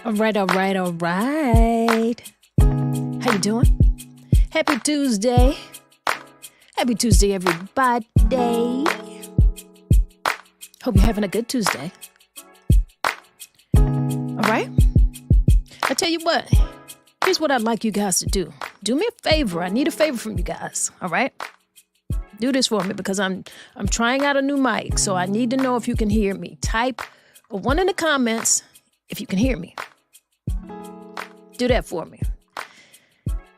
All right. How you doing? Happy Tuesday. Happy Tuesday, everybody. Hope you're having a good Tuesday. All right. I tell you what. Here's what I'd like you guys to do. Do me a favor. I need a favor from you guys. All right. Do this for me because I'm trying out a new mic, so I need to know if you can hear me. Type one in the comments if you can hear me. Do that for me.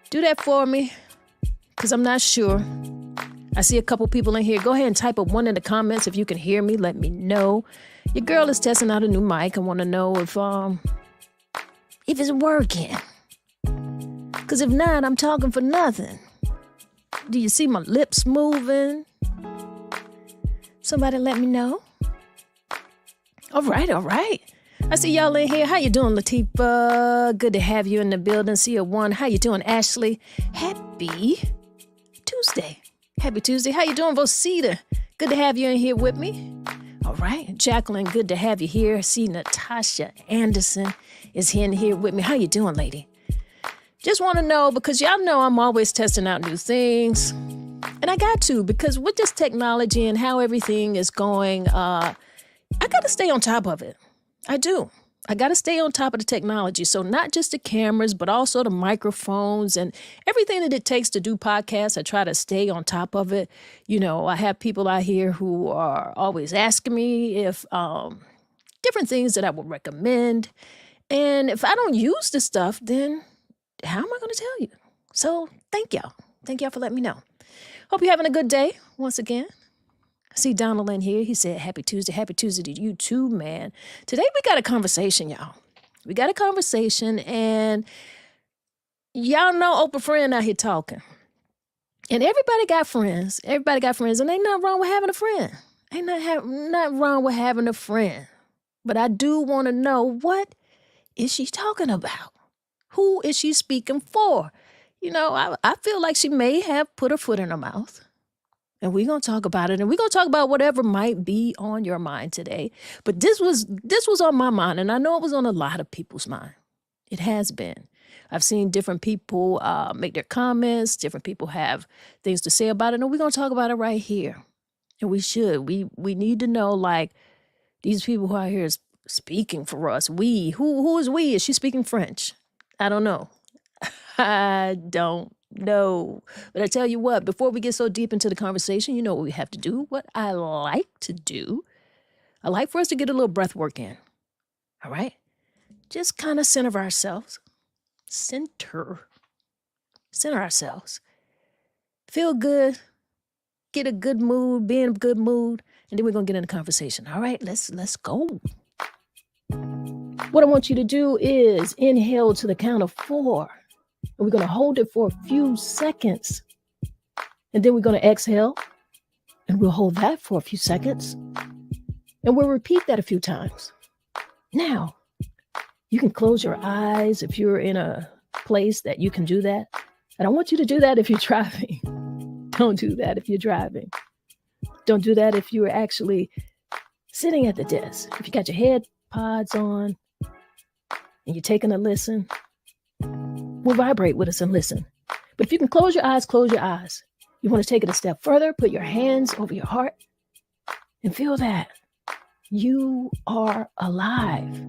Do that for me because I'm not sure. I see a couple people in here. Go ahead and type a one in the comments if you can hear me. Let me know. Your girl is testing out a new mic. I want to know if it's working. Because if not, I'm talking for nothing. Do you see my lips moving? Somebody let me know. All right. I see y'all in here. How you doing, Latifah? Good to have you in the building. See you one. How you doing, Ashley? Happy Tuesday. Happy Tuesday. How you doing, Vosita? Good to have you in here with me. All right. Jacqueline, good to have you here. See Natasha Anderson is in here with me. How you doing, lady? Just want to know, because y'all know I'm always testing out new things. And I got to, because with this technology and how everything is going, I got to stay on top of it. I do. I got to stay on top of the technology. So not just the cameras, but also the microphones and everything that it takes to do podcasts. I try to stay on top of it. You know, I have people out here who are always asking me if different things that I would recommend. And if I don't use the stuff, then how am I going to tell you? So thank y'all. Thank y'all for letting me know. Hope you're having a good day once again. I see Donald in here. He said, Happy Tuesday. Happy Tuesday to you too, man. Today we got a conversation, y'all. We got a conversation, and y'all know Oprah friend out here talking. And everybody got friends. And ain't nothing wrong with having a friend. Ain't nothing wrong with having a friend. But I do want to know, what is she talking about? Who is she speaking for? You know, I feel like she may have put her foot in her mouth. And we're going to talk about it. And we're going to talk about whatever might be on your mind today. But this was on my mind. And I know it was on a lot of people's mind. It has been. I've seen different people make their comments. Different people have things to say about it. And we're going to talk about it right here. And we should. We need to know, like, these people who are here is speaking for us. We. Who is we? Is she speaking French? I don't know. I don't know. But I tell you what, before we get so deep into the conversation, you know what we have to do? What I like to do? I like for us to get a little breath work in. All right? Just kind of center ourselves. Center ourselves. Feel good. Get a good mood. Be in a good mood. And then we're going to get in the conversation. All right? Let's go. What I want you to do is inhale to the count of 4. And we're going to hold it for a few seconds. And then we're going to exhale. And we'll hold that for a few seconds. And we'll repeat that a few times. Now, you can close your eyes if you're in a place that you can do that. I don't want you to do that if you're driving. Don't do that if you're driving. Don't do that if you're actually sitting at the desk. If you got your headpods on and you're taking a listen, we'll vibrate with us and listen. But if you can close your eyes, close your eyes. You want to take it a step further, put your hands over your heart and feel that you are alive.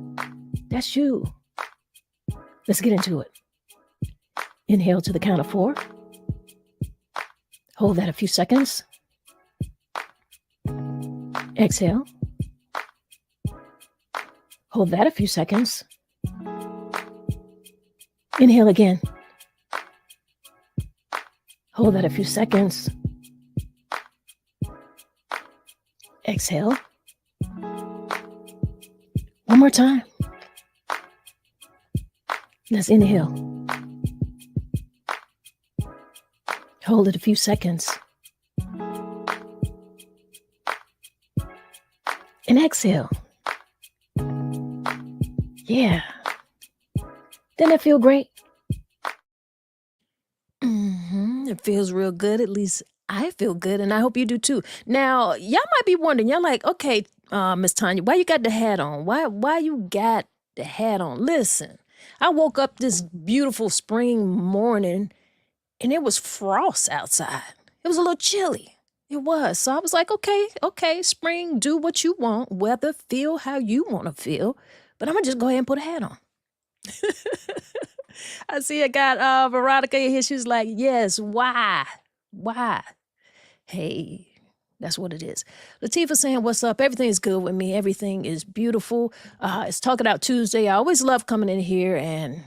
That's you. Let's get into it. Inhale to the count of 4. Hold that a few seconds. Exhale. Hold that a few seconds. Inhale again. Hold that a few seconds. Exhale. One more time. Let's inhale. Hold it a few seconds. And exhale. Yeah. Doesn't that feel great? It feels real good. At least I feel good, and I hope you do too. Now, y'all might be wondering, y'all like, okay, MsTonya, why you got the hat on? Why you got the hat on. Listen, I woke up this beautiful spring morning and it was frost outside. It was a little chilly. It was. So I was like, okay, spring, do what you want. Weather, feel how you want to feel. But I'm going to just go ahead and put a hat on. I see I got Veronica here. She's like, yes, why? Why? Hey, that's what it is. Latifah saying, what's up? Everything's good with me. Everything is beautiful. It's Talking Out Tuesday. I always love coming in here and,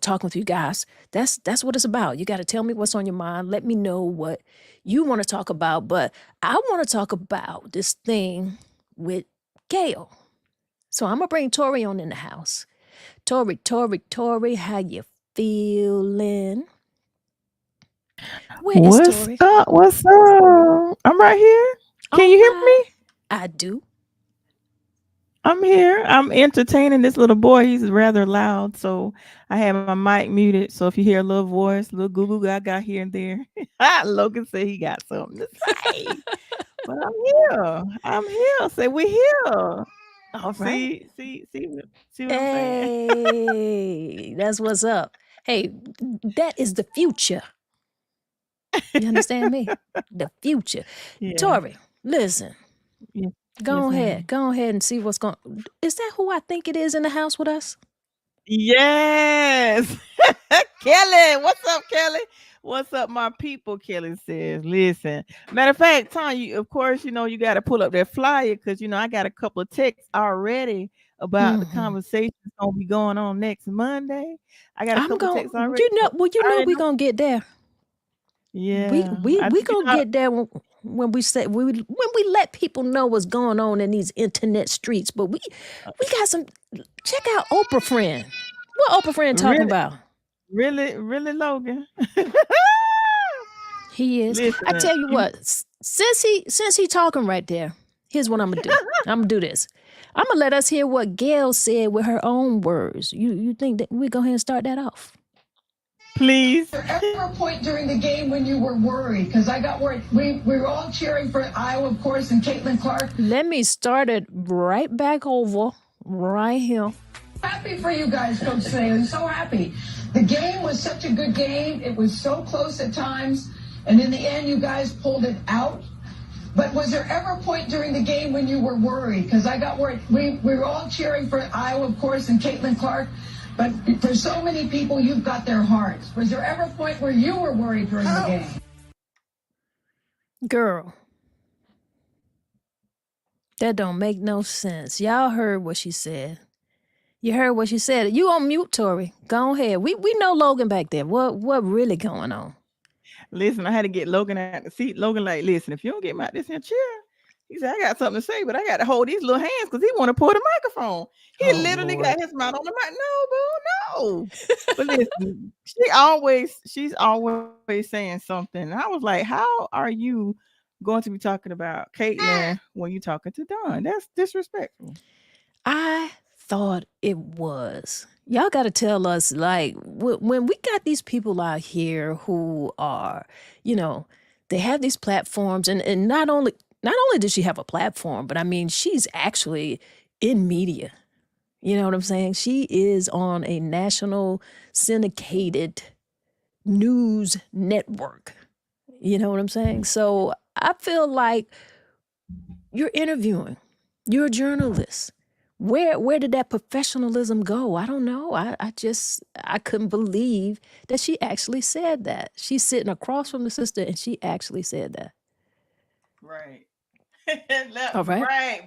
talking with you guys. That's what it's about. You got to tell me what's on your mind. Let me know what you want to talk about. But I want to talk about this thing with Gayle. So I'm going to bring Tori on in the house. Tori, how you feeling? Where is Tori? What's up? I'm right here. Can you hear me? I do. I'm here. I'm entertaining this little boy. He's rather loud, so I have my mic muted. So if you hear a little voice, little goo goo gaga here and there, Logan said he got something to say. But I'm here. Say we here. All right. See what I'm saying? Hey, that's what's up. Hey, that is the future. You understand me? The future. Yeah. Tori, listen. Yeah. Go Yes, ahead. ma'am. Go ahead and see what's going. Is that who I think it is in the house with us? Yes. Kelly, what's up, Kelly? What's up, my people? Kelly says, listen. Matter of fact, Tanya, of course, you got to pull up that flyer because, I got a couple of texts already about the conversation that's going to be going on next Monday. I got a couple of texts already. We're going to get there. Yeah. We going to get there when we let people know what's going on in these internet streets. But we got some. Check out Oprah friend. What Oprah friend talking about? Really, Logan. He is. Listen, I tell you what, since he talking right there, here's what I'm gonna do. I'm gonna do this. I'm gonna let us hear what Gayle said with her own words. You think that we go ahead and start that off? Please. Was there ever a point during the game when you were worried? Because I got worried. We were all cheering for Iowa, of course, and Caitlin Clark. Let me start it right back over, right here. Happy for you guys, Coach Staley. I'm so happy. The game was such a good game. It was so close at times. And in the end, you guys pulled it out. But was there ever a point during the game when you were worried? Because I got worried. We were all cheering for Iowa, of course, and Caitlin Clark. But for so many people, you've got their hearts. Was there ever a point where you were worried during the game? Girl, that don't make no sense. Y'all heard what she said. You heard what she said. You on mute, Tori. Go ahead. We know Logan back there. What really going on? Listen, I had to get Logan out the seat. Logan like, listen, if you don't get him out this here chair, he said, I got something to say, but I got to hold these little hands because he want to pull the microphone. He literally Lord. Got his mouth on the mic. No, boo, no. But listen, she's always saying something. And I was like, how are you going to be talking about Caitlin when you're talking to Don? That's disrespectful. I thought it was. Y'all got to tell us, like, when we got these people out here who are, they have these platforms, and not only does she have a platform, but I mean, she's actually in media. You know what I'm saying? She is on a national syndicated news network. You know what I'm saying? So I feel like you're interviewing. You're a journalist. Where did that professionalism go? I don't know. I couldn't believe that she actually said that. She's sitting across from the sister and she actually said that. Right. All right. Right.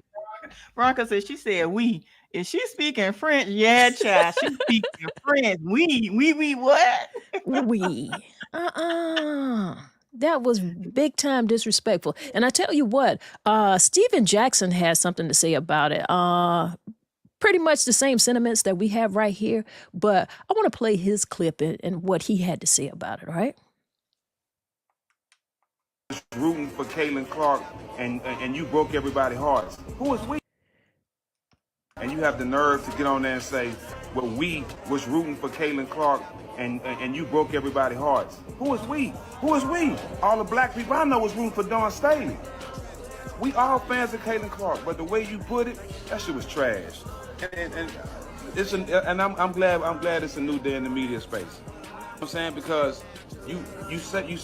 Veronica said, she said, we. Is she speaking French? Yeah, child. She's speaking French. We what? We. That was big time disrespectful. And I tell you what, Steven Jackson has something to say about it. Pretty much the same sentiments that we have right here, but I want to play his clip and what he had to say about it, all right? Rooting for Caitlin Clark and you broke everybody's hearts. Who is we? And you have the nerve to get on there and say, well, we was rooting for Caitlin Clark and you broke everybody's hearts. Who is we? Who is we? All the black people I know was rooting for Dawn Staley. We all fans of Caitlin Clark, but the way you put it, that shit was trash. And and I'm glad it's a new day in the media space. You know what I'm saying, because you say you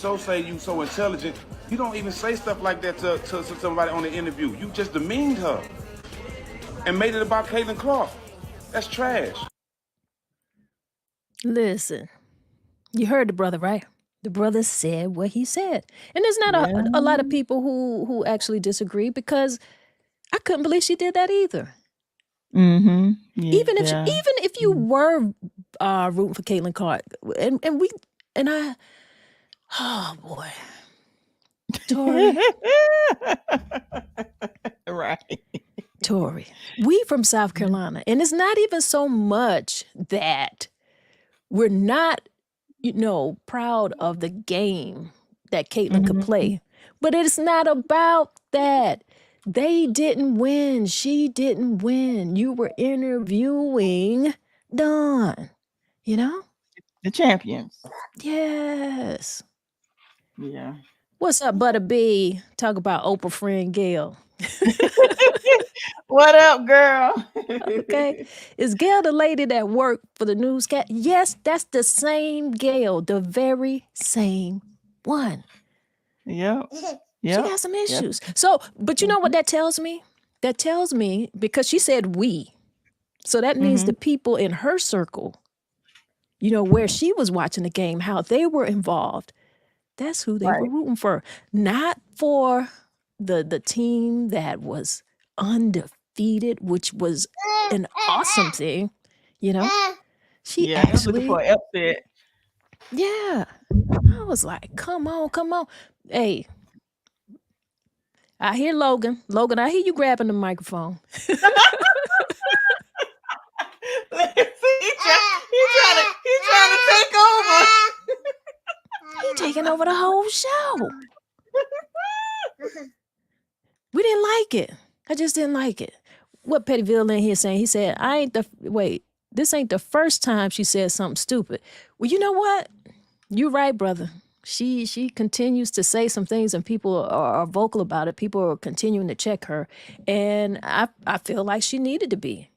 so intelligent, you don't even say stuff like that to somebody on the interview. You just demeaned her and made it about Caitlin Clark. That's trash. Listen, you heard the brother, right? The brother said what he said. And there's not a lot of people who actually disagree, because I couldn't believe she did that either. Mm-hmm. Yeah. Even if you were rooting for Caitlin Clark, and I, oh boy, Tori, right. Tori, we from South Carolina, and it's not even so much that we're not, proud of the game that Caitlin could play, but it's not about that. They didn't win. She didn't win. You were interviewing Dawn, The champions. Yes. Yeah. What's up, Butter B? Talk about Oprah friend Gayle. What up, girl? Okay. Is Gayle the lady that worked for the newscast? Yes, that's the same Gayle, the very same one. Yep. She got some issues. So, but you know what that tells me? That tells me, because she said we. So that means the people in her circle, where she was watching the game, how they were involved. That's who they were rooting for. Not for the team that was undefeated, which was an awesome thing. She actually looking for an upset. Yeah. I was like, come on. Hey, I hear Logan. Logan, I hear you grabbing the microphone. He's trying to take over. He taking over the whole show. We didn't like it. I just didn't like it. What Pettyville in here saying? He said, this ain't the first time she said something stupid. Well, you know what? You're right, brother. She continues to say some things, and people are vocal about it. People are continuing to check her. And I feel like she needed to be.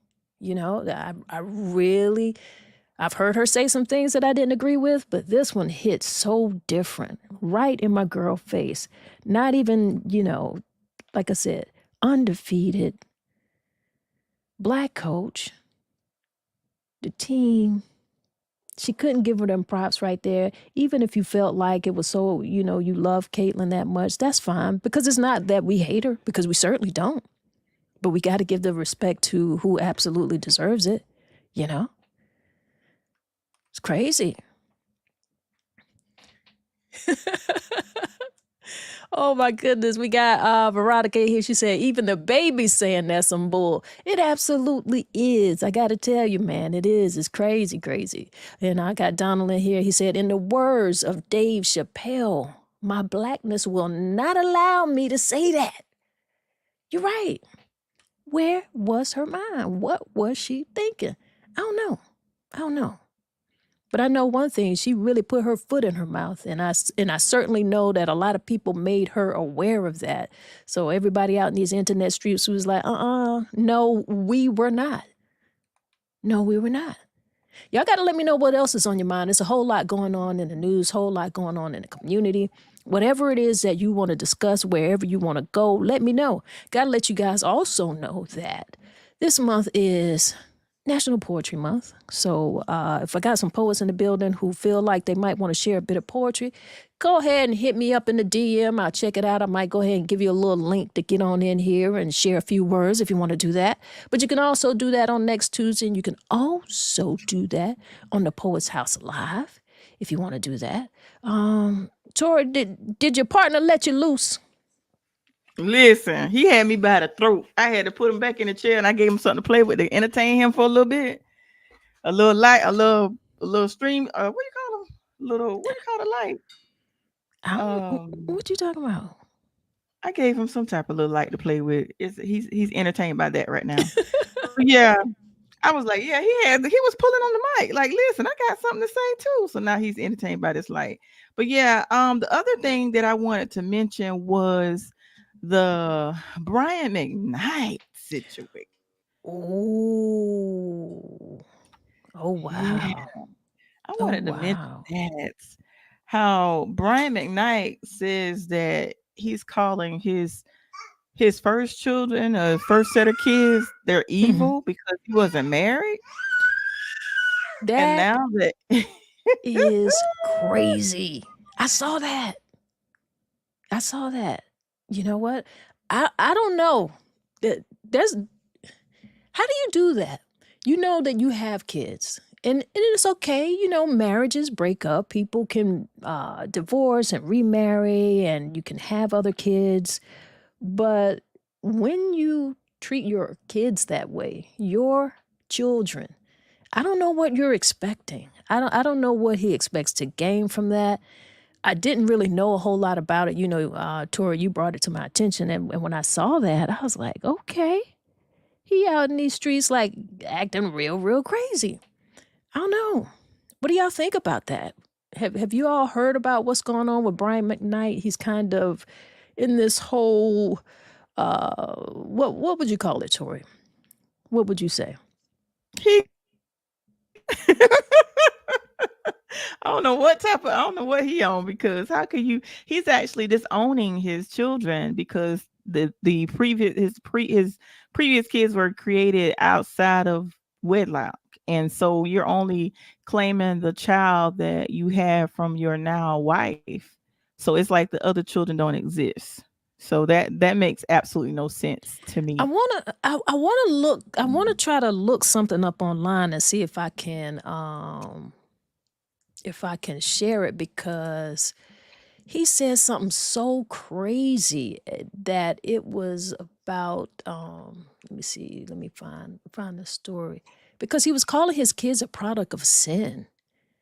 I've heard her say some things that I didn't agree with, but this one hit so different, right in my girl face. Not even, like I said, undefeated, black coach, the team. She couldn't give her them props right there. Even if you felt like it was so, you love Caitlin that much, that's fine. Because it's not that we hate her, because we certainly don't. But we got to give the respect to who absolutely deserves it, It's crazy. Oh my goodness, we got Veronica here. She said, even the baby's saying that's some bull. It absolutely is. I got to tell you, man, it is. It's crazy, crazy. And I got Donald in here. He said, in the words of Dave Chappelle, my blackness will not allow me to say that. You're right. Where was her mind? What was she thinking? I don't know. But I know one thing, she really put her foot in her mouth. And I certainly know that a lot of people made her aware of that. So everybody out in these internet streets was like, no, we were not. No, we were not. Y'all got to let me know what else is on your mind. There's a whole lot going on in the news, whole lot going on in the community. Whatever it is that you want to discuss, wherever you want to go, let me know. Got to let you guys also know that this month is National Poetry Month. So if I got some poets in the building who feel like they might want to share a bit of poetry, go ahead and hit me up in the DM. I'll check it out. I might go ahead and give you a little link to get on in here and share a few words if you want to do that. But you can also do that on next Tuesday, and you can also do that on the Poets House Live if you want to do that. Tori, did your partner let you loose? Listen, he had me by the throat. I had to put him back in the chair, and I gave him something to play with to entertain him for a little bit. A little light, a little stream. What do you call them? What do you call the light? What you talking about? I gave him some type of little light to play with. He's entertained by that right now. Yeah. I was like, yeah, he was pulling on the mic. Like, listen, I got something to say too. So now he's entertained by this light. But yeah, the other thing that I wanted to mention was the Brian McKnight situation. Oh, Oh, Yeah. wow. I Oh, wanted to mention wow. that how Brian McKnight says that he's calling his first children, first set of kids, they're Mhm. evil because he wasn't married, and That now that is crazy. I saw that. I saw that. You know what? I don't know. There's How do you do that? You know that you have kids, and it's okay. You know, marriages break up. People can divorce and remarry, and you can have other kids. But when you treat your kids that way, your children, I don't know what you're expecting. I don't know what he expects to gain from that. I didn't really know a whole lot about it. You know, Tori, you brought it to my attention, and when I saw that, I was like, okay, he out in these streets like acting real crazy. I don't know. What do y'all think about that? Have you all heard about what's going on with Brian McKnight? He's kind of in this whole what would you call it, Tori? What would you say? he I don't know what he on, because how can you he's actually disowning his children because the his previous kids were created outside of wedlock. And so you're only claiming the child that you have from your now wife. So it's like the other children don't exist. So that makes absolutely no sense to I me. wanna I wanna look I wanna try to look something up online and see if I can share it, because he said something so crazy that it was about let me see, let me find the story, because he was calling his kids a product of sin.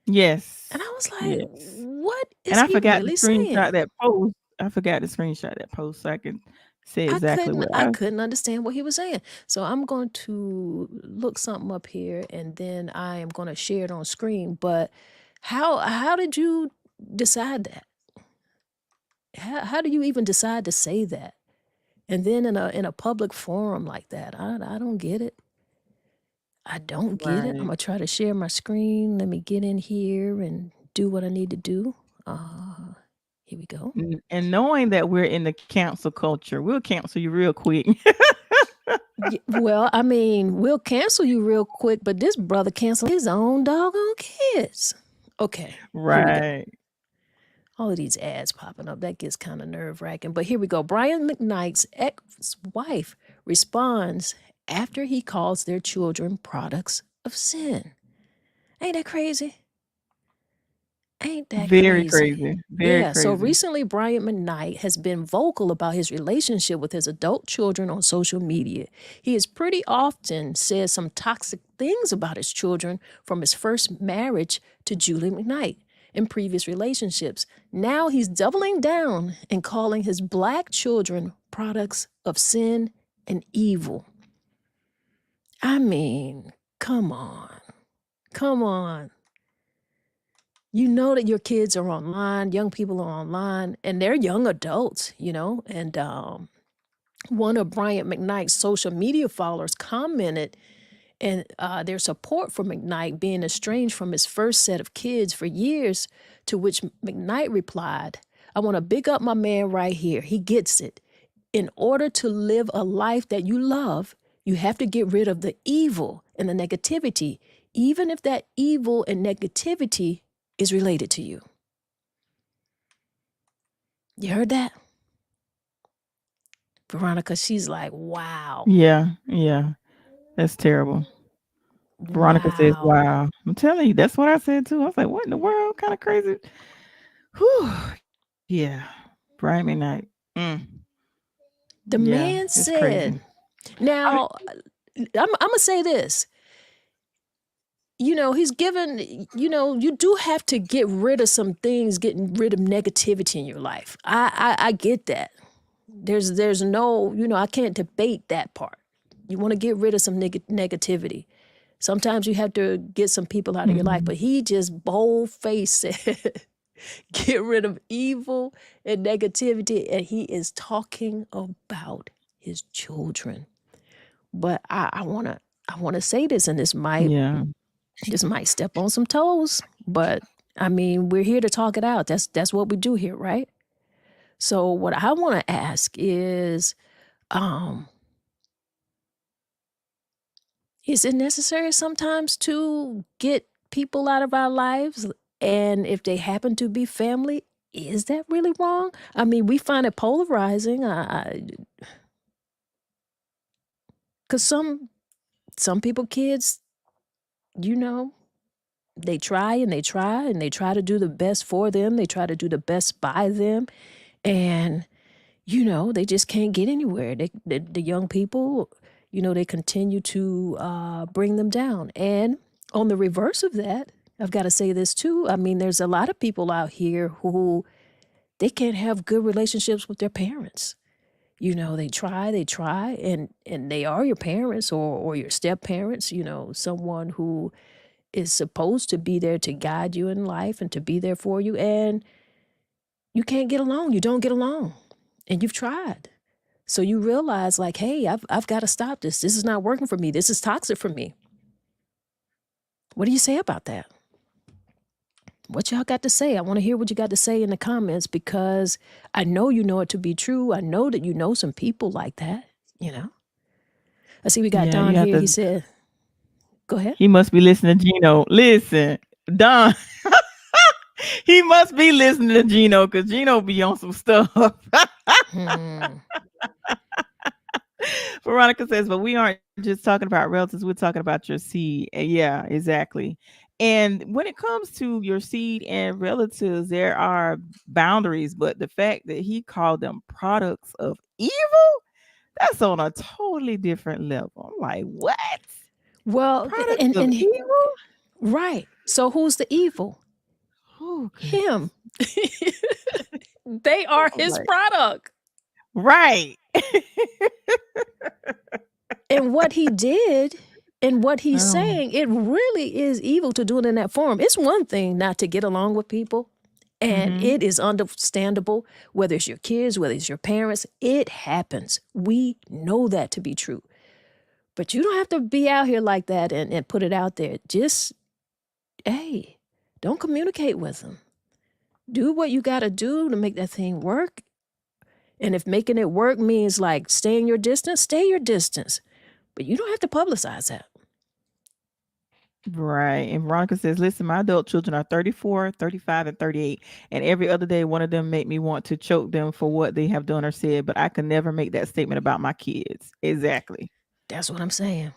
And Yes. I was like, Yes. what And is I he forgot to really screenshot saying? that post. I forgot to screenshot that post so I can say exactly what I I couldn't understand what he was saying. So I'm going to look something up here, and then I am going to share it on screen. But how did you decide that? How do you even decide to say that? And then in a public forum like that, I don't get it. I don't get it. I'm right. gonna try to share my screen. Let me get in here and do what I need to do. Here we go. And knowing that we're in the cancel culture, we'll cancel you real quick. Well, I mean, we'll cancel you real quick, but this brother canceled his own doggone kids. Okay, here we go. Right. All of these ads popping up, that gets kind of nerve wracking. But here we go. Brian McKnight's ex wife responds after he calls their children products of sin. Ain't that crazy? Ain't that Very crazy? crazy. Very Yeah, so crazy. recently Bryant McKnight has been vocal about his relationship with his adult children on social media. He has pretty often said some toxic things about his children, from his first marriage to Julie McKnight in previous relationships. Now he's doubling down and calling his black children products of sin and evil. I mean, come on. Come on. You know that your kids are online, young people are online, and they're young adults, you know. And one of Bryant McKnight's social media followers commented and their support for McKnight being estranged from his first set of kids for years, to which McKnight replied, I want to big up my man right here. He gets it. In order to live a life that you love, you have to get rid of the evil and the negativity, even if that evil and negativity is related to you. You heard that? Veronica, she's like, wow, Yeah. Yeah. That's terrible. Veronica says, wow. wow. I'm telling you, that's what I said too. I was like, what in the world? Kind of crazy. Whew. Yeah. Brian McKnight. Mm. The Yeah. man It's crazy. said, I mean, now, I'm going to say this. You know, he's given, you know, you do have to get rid of some things, getting rid of negativity in your life. I get that. There's no, you know, I can't debate that part. You want to get rid of some negativity. Sometimes you have to get some people out of your life, mhm. but he just bold-faced said, get rid of evil and negativity, and he is talking about his children. But I wanna say this, and this might Yeah. This might step on some toes, but I mean, we're here to talk it out. That's what we do here, right? So what I want to ask um, is it necessary sometimes to get people out of our lives? And if they happen to be family, is that really wrong? I mean, we find it polarizing. Because some people, kids, you know, they try and they try and they try to do the best for them. They try to do the best by them. And, they just can't get anywhere. The young people, they continue to bring them down. And on the reverse of that, I've got to say this too. I mean, there's a lot of people out here who they can't have good relationships with their parents. They try, and they are your parents or your step parents, someone who is supposed to be there to guide you in life and to be there for you. And you can't get along. You don't get along. And you've tried. So you realize, like, hey, I've got to stop this. This is not working for me. This is toxic for me. What do you say about that? What y'all got to say? I want to hear what you got to say in the comments, because I know you know it to be true. I know that you know some people like that, I see we got Yeah, Don you have here. He to. said, go ahead. He must be listening to Gino. Listen, Don. He must be listening to Gino because Gino be on some stuff. Veronica says, but we aren't just talking about relatives, we're talking about your seed. Yeah, exactly. And when it comes to your seed and relatives, there are boundaries, but the fact that he called them products of evil, that's on a totally different level. I'm like, what? Well, Products of evil? right. So who's the evil? Oh, Him. They are his like, product. right. And what he did and what he's saying, it really is evil to do it in that form. It's one thing not to get along with people. And it is understandable, whether it's your kids, whether it's your parents, it happens. We know that to be true. But you don't have to be out here like that and put it out there. Just, hey, don't communicate with them. Do what you got to do to make that thing work. And if making it work means like staying your distance, stay your distance. But you don't have to publicize that. Right. And Veronica says, listen, my adult children are 34, 35, and 38. And every other day, one of them make me want to choke them for what they have done or said. But I can never make that statement about my kids. Exactly. That's what I'm saying.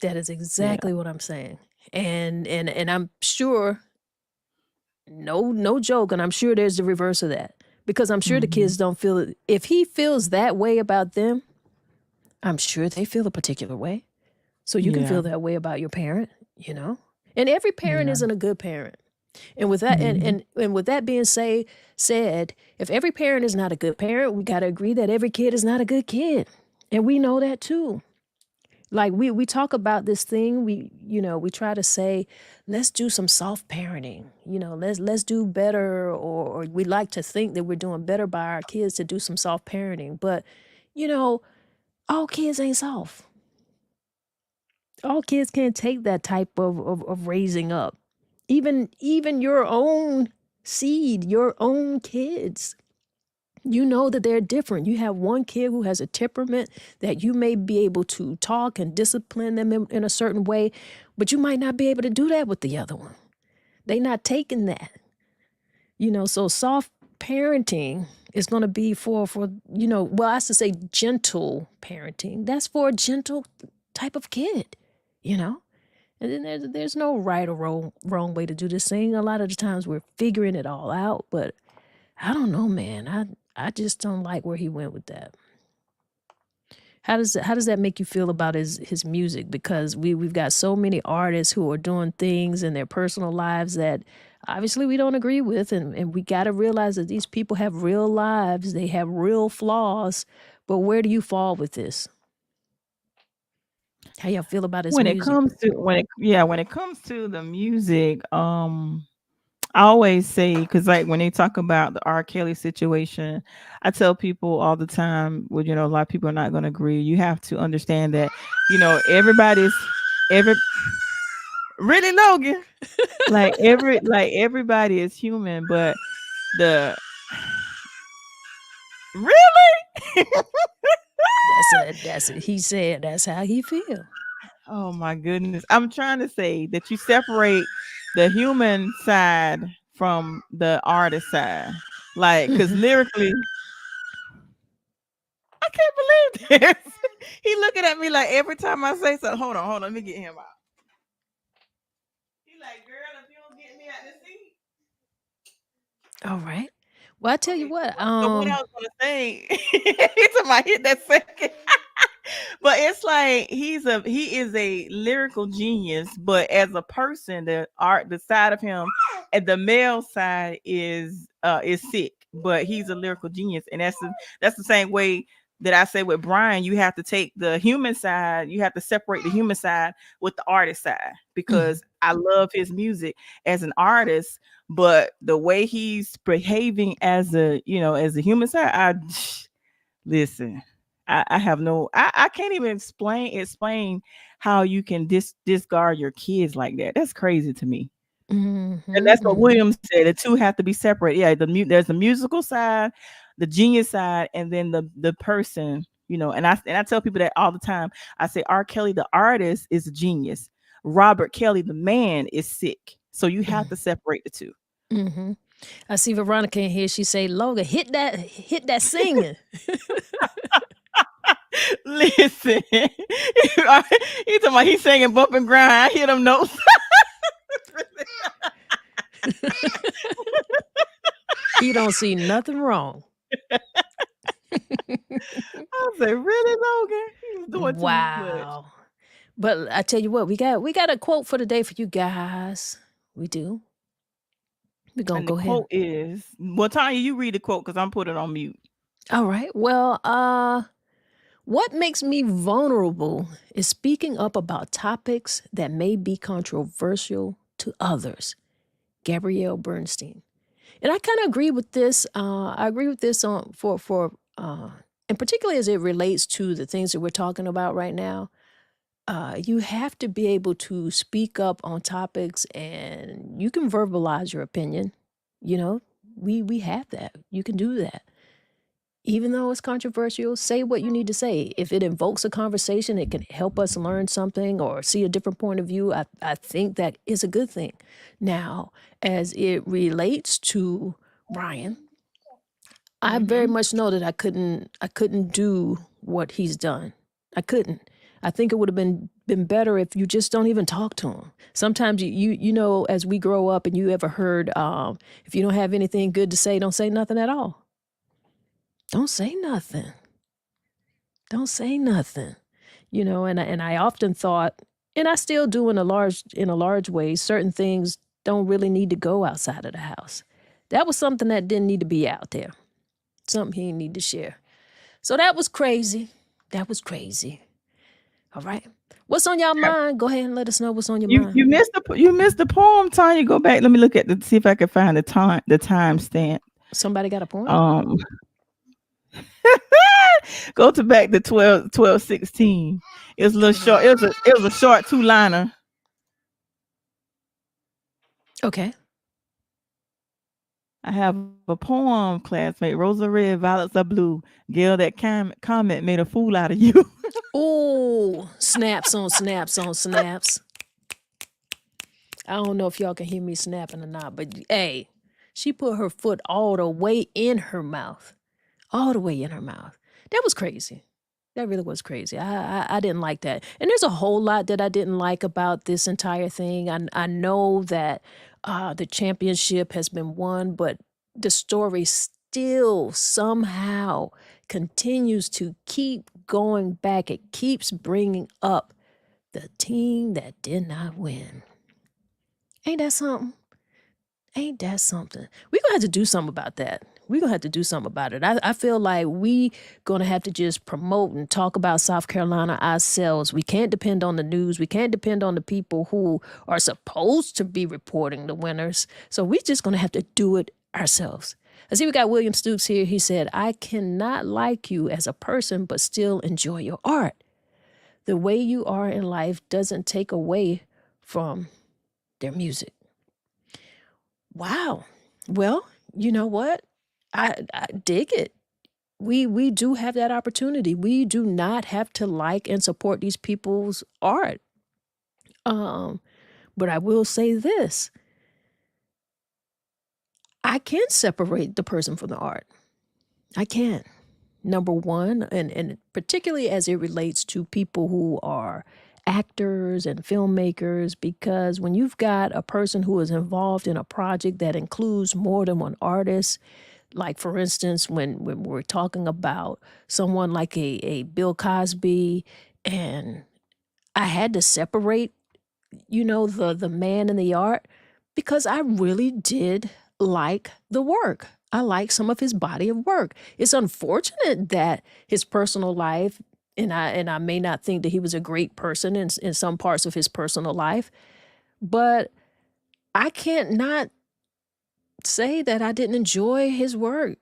That is exactly what I'm saying. And I'm sure, no joke, and I'm sure there's the reverse of that. Because I'm sure the kids don't feel it. If he feels that way about them, I'm sure they feel a particular way. So you can feel that way about your parent, And every parent isn't a good parent. And with that, and with that being said, if every parent is not a good parent, we got to agree that every kid is not a good kid, and we know that too. Like we talk about this thing, we try to say, let's do some soft parenting, let's do better, or we like to think that we're doing better by our kids to do some soft parenting, but all kids ain't soft. All kids can't take that type of raising up. Even your own seed, your own kids. You know that they're different. You have one kid who has a temperament that you may be able to talk and discipline them in a certain way, but you might not be able to do that with the other one. They not taking that. So soft parenting is going to be for well, I should say gentle parenting. That's for a gentle type of kid, And then there's no right or wrong way to do this thing. A lot of the times we're figuring it all out, but I don't know, man. I just don't like where he went with that. How does that make you feel about his music? Because we've got so many artists who are doing things in their personal lives that obviously we don't agree with, and we got to realize that these people have real lives, they have real flaws. But where do you fall with this? How y'all feel about his music? When it comes to the music, I always say, because like when they talk about the R. Kelly situation, I tell people all the time, well, a lot of people are not going to agree. You have to understand that, everybody's Really, Logan? Like everybody is human, but the really? That's it. He said that's how he feel. Oh my goodness. I'm trying to say that you separate the human side from the artist side. Like, because lyrically, I can't believe this. He looking at me like every time I say something. Hold on, let me get him out. He like, girl, if you don't get me out the seat. All right. Well, I tell you what. So what I was gonna say, he told me hit that second. But it's like he is a lyrical genius, but as a person, the side of him and the male side is sick, but he's a lyrical genius, and that's the same way that I say with Brian. You have to take the human side, you have to separate the human side with the artist side, because I love his music as an artist, but the way he's behaving as a human side, listen. I have no, I can't even explain how you can discard your kids like that. That's crazy to me. And that's what Williams said. The two have to be separate. Yeah, there's the musical side, the genius side, and then the person. And I tell people that all the time. I say R. Kelly, the artist, is a genius. Robert Kelly, the man, is sick. So you have to separate the two. Mm-hmm. I see Veronica in here. She say, "Logan, hit that singing." Listen, he talking about he's singing bump and grind. I hear them notes. He don't see nothing wrong. I say, really, Logan? He was doing too much. But I tell you what, we got a quote for the day for you guys. We do. We're gonna go ahead. The quote is, well, Tanya, you read the quote because I'm putting it on mute. All right. Well, what makes me vulnerable is speaking up about topics that may be controversial to others. Gabrielle Bernstein. And I kind of agree with this. I agree with this and particularly as it relates to the things that we're talking about right now. You have to be able to speak up on topics, and you can verbalize your opinion. We have that. You can do that. Even though it's controversial, say what you need to say. If it invokes a conversation, it can help us learn something or see a different point of view. I think that is a good thing. Now, as it relates to Brian, I very much know that I couldn't do what he's done. I couldn't. I think it would have been better if you just don't even talk to him. Sometimes you know, as we grow up, and you ever heard, if you don't have anything good to say, don't say nothing at all. Don't say nothing. Don't say nothing. And I often thought, and I still do in a large way, certain things don't really need to go outside of the house. That was something that didn't need to be out there. Something he didn't need to share. So that was crazy. All right. What's on your mind? Go ahead and let us know what's on your mind. You missed the poem, Tanya. Go back. Let me look at see if I can find the time stamp. Somebody got a poem? Go to back to 12:16. It was a little short. It was a short 2-liner. Okay. I have a poem, classmate. Roses are red, violets are blue. Gayle, that comment made a fool out of you. Oh, snaps on snaps on snaps. I don't know if y'all can hear me snapping or not, but hey, she put her foot all the way in her mouth. All the way in her mouth. That was crazy. That really was crazy. I didn't like that. And there's a whole lot that I didn't like about this entire thing. I know that the championship has been won, but the story still somehow continues to keep going back. It keeps bringing up the team that did not win. Ain't that something? Ain't that something? We're going to have to do something about that. We're going to have to do something about it. I feel like we going to have to just promote and talk about South Carolina ourselves. We can't depend on the news. We can't depend on the people who are supposed to be reporting the winners. So we're just going to have to do it ourselves. I see we got William Stooks here. He said, I cannot like you as a person, but still enjoy your art. The way you are in life doesn't take away from their music. Wow. Well, you know what? I dig it. We do have that opportunity. We do not have to like and support these people's art. But I will say this. I can separate the person from the art. I can. Number one, and particularly as it relates to people who are actors and filmmakers, because when you've got a person who is involved in a project that includes more than one artist, like for instance, when we're talking about someone like a Bill Cosby, and I had to separate, the man and the art, because I really did like the work. I like some of his body of work. It's unfortunate that his personal life, and I may not think that he was a great person in some parts of his personal life, but I can't not say that I didn't enjoy his work.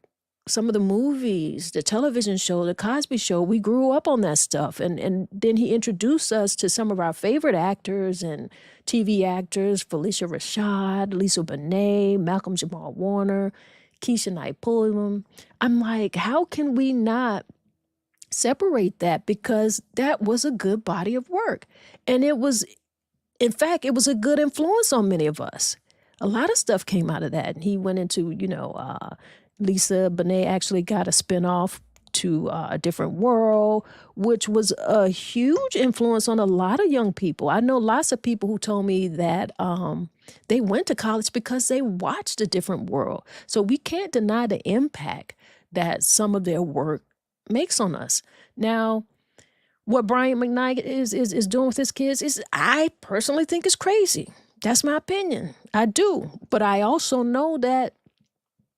Some of the movies, the television show, the Cosby Show, we grew up on that stuff. And then he introduced us to some of our favorite actors and TV actors, Felicia Rashad, Lisa Bonet, Malcolm Jamal Warner, Keisha Knight Pulliam. I'm like, how can we not separate that? Because that was a good body of work. And in fact, it was a good influence on many of us. A lot of stuff came out of that. And he went into, Lisa Bonet actually got a spinoff to A Different World, which was a huge influence on a lot of young people. I know lots of people who told me that they went to college because they watched A Different World. So we can't deny the impact that some of their work makes on us. Now, what Brian McKnight is doing with his kids I personally think is crazy. That's my opinion. I do. But I also know that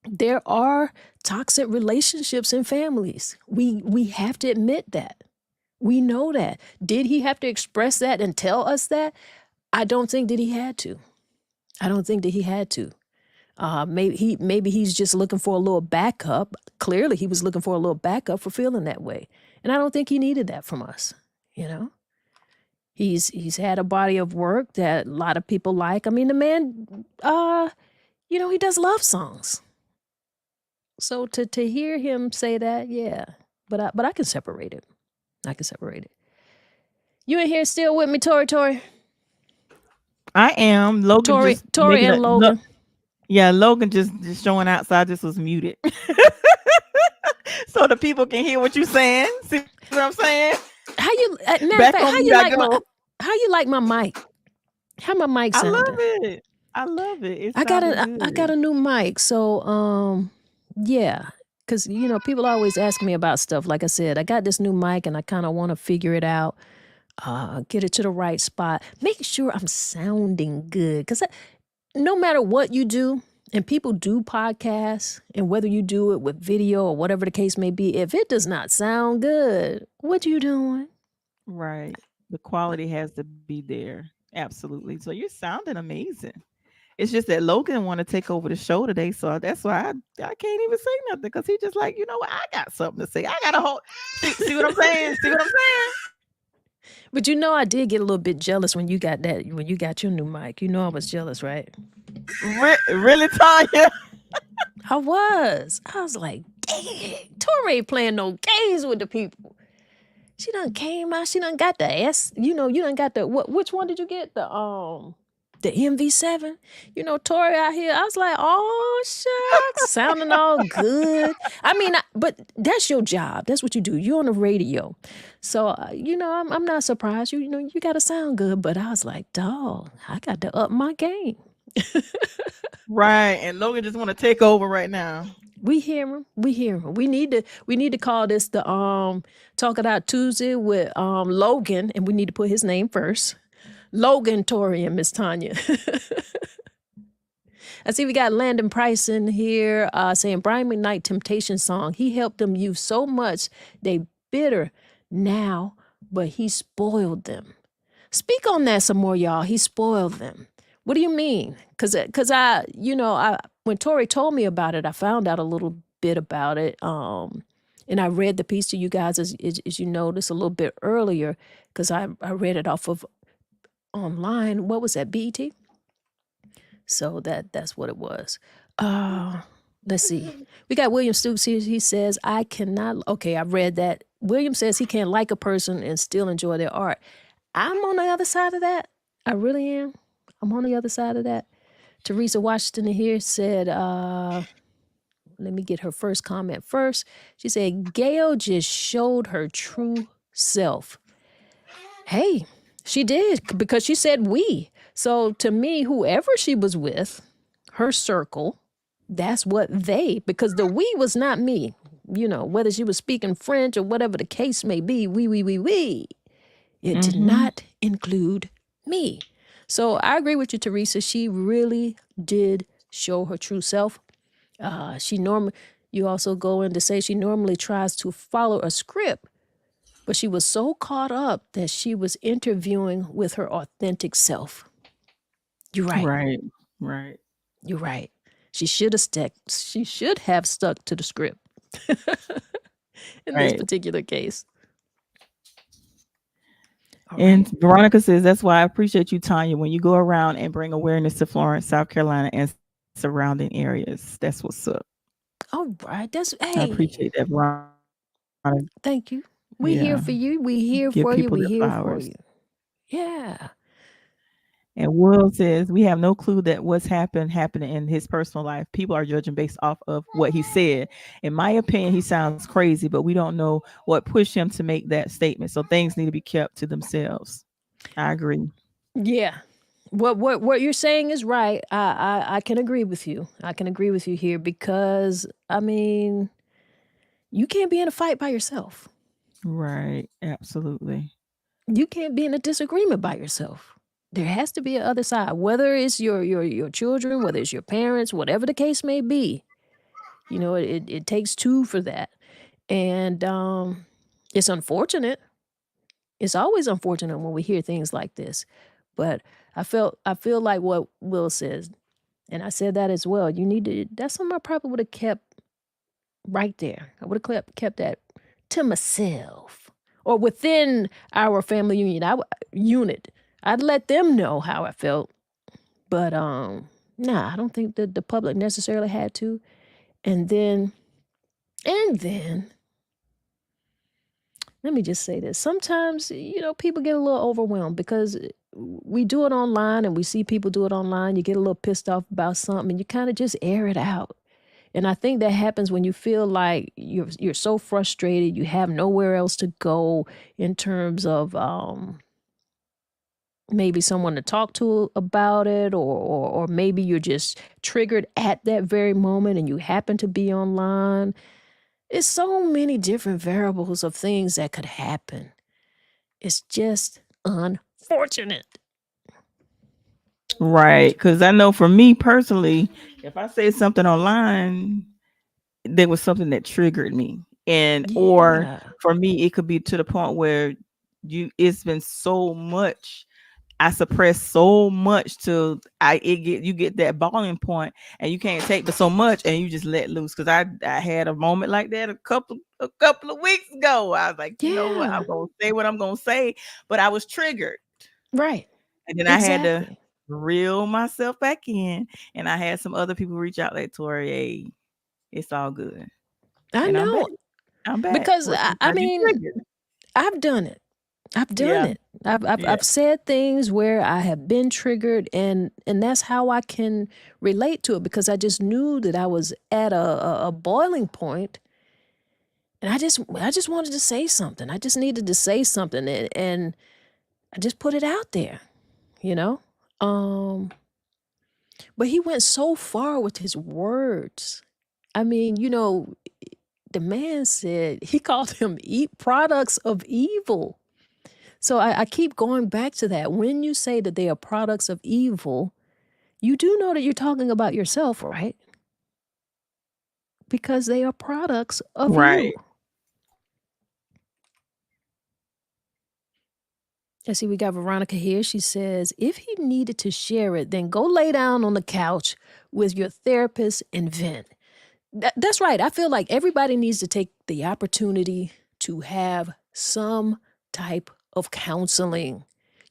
there are toxic relationships in families. We have to admit that. We know that. Did he have to express that and tell us that? I don't think that he had to. I don't think that he had to. Maybe he's just looking for a little backup. Clearly, he was looking for a little backup for feeling that way. And I don't think he needed that from us, He's had a body of work that a lot of people like. I mean, the man, he does love songs. So to hear him say that, yeah. But I can separate it. I can separate it. You in here still with me, Tori? I am. Logan Tori and Logan. Yeah, Logan just showing out, so I just was muted. So the people can hear what you're saying. See what I'm saying? How you like my mic? How my mic sounding? I love it. I got a new mic. So yeah. Because, people always ask me about stuff. Like I said, I got this new mic and I kind of want to figure it out, get it to the right spot, make sure I'm sounding good. Because no matter what you do, and people do podcasts, and whether you do it with video or whatever the case may be, if it does not sound good, what you doing? Right. The quality has to be there. Absolutely. So you're sounding amazing. It's just that Logan want to take over the show today, so that's why I can't even say nothing, because he just like, what, I got something to say. I got a whole see what I'm saying? See what I'm saying? But I did get a little bit jealous when you got your new mic. I was jealous, right? Really, Tanya? I was like, dang, Tori ain't playing no games with the people. She done came out. She done got the S. You done got the what? Which one did you get? The MV7, Tori out here. I was like, oh, shucks, sounding all good. I mean, but that's your job. That's what you do. You're on the radio. So, I'm not surprised. You got to sound good. But I was like, dog, I got to up my game. Right. And Logan just want to take over right now. We hear him. We need to call this the Talk It Out Tuesday with Logan, and we need to put his name first. Logan, Tori, and MsTonya. I see we got Landon Price in here saying Brian McKnight Temptation song. He helped them youth so much they bitter now, but he spoiled them. Speak on that some more, y'all. He spoiled them. What do you mean? Because when Tori told me about it, I found out a little bit about it. And I read the piece to you guys, as you noticed, a little bit earlier, because I read it off of online. What was that, BET? So that's what it was. Let's see. We got William Stoops here. He says, I cannot. Okay, I read that. William says he can't like a person and still enjoy their art. I'm on the other side of that. I really am. I'm on the other side of that. Teresa Washington here said, let me get her first comment first. She said, Gayle just showed her true self. Hey, she did, because she said we. So to me, whoever she was with, her circle, that's what they, because the we was not me. You know, whether she was speaking French or whatever the case may be, we. It did not include me. So I agree with you, Teresa. She really did show her true self. You also go in to say she normally tries to follow a script, but she was so caught up that she was interviewing with her authentic self. You're right. Right. You're right. She should have stuck to the script in this particular case. All And right. Veronica says, that's why I appreciate you, Tanya, when you go around and bring awareness to Florence, South Carolina, and surrounding areas. That's what's up. All right. I appreciate that, Veronica. Thank you. We here for you. We here Give for you. people We their here for flowers. you. Yeah. And Will says, we have no clue that what's happening in his personal life. People are judging based off of what he said. In my opinion, he sounds crazy, but we don't know what pushed him to make that statement. So things need to be kept to themselves. I agree. Yeah. What you're saying is right. I can agree with you. I can agree with you here because I mean, you can't be in a fight by yourself. Right. Absolutely. You can't be in a disagreement by yourself. There has to be a other side, whether it's your children, whether it's your parents, whatever the case may be. You know, it takes two for that. And it's unfortunate. It's always unfortunate when we hear things like this. But I feel like what Will says, and I said that as well. That's something I probably would have kept right there. I would have kept that to myself or within our family unit. I'd let them know how I felt. But nah, I don't think that the public necessarily had to. And then let me just say this. Sometimes, people get a little overwhelmed because we do it online and we see people do it online. You get a little pissed off about something and you kind of just air it out. And I think that happens when you feel like you're so frustrated, you have nowhere else to go in terms of maybe someone to talk to about it, or maybe you're just triggered at that very moment and you happen to be online. It's so many different variables of things that could happen. It's just unfortunate. Right. Because I know for me personally, if I say something online, there was something that triggered me. Or for me, it could be to the point where it's been so much. I suppress so much till you get that boiling point and you can't take but so much and you just let loose. Because I had a moment like that a couple of weeks ago. I was like, you know what, I'm gonna say what I'm gonna say, but I was triggered. Right. And then I had to reel myself back in, and I had some other people reach out like, Tori, hey, it's all good. I know. I'm back. Because I mean, I've done it. I've said things where I have been triggered, and that's how I can relate to it, because I just knew that I was at a boiling point, and I just wanted to say something. I just needed to say something, and I just put it out there, you know. But he went so far with his words. I mean, the man said he called them products of evil. So I keep going back to that. When you say that they are products of evil, you do know that you're talking about yourself, right? Because they are products of you. I see we got Veronica here. She says, if he needed to share it, then go lay down on the couch with your therapist and vent. That's right. I feel like everybody needs to take the opportunity to have some type of counseling.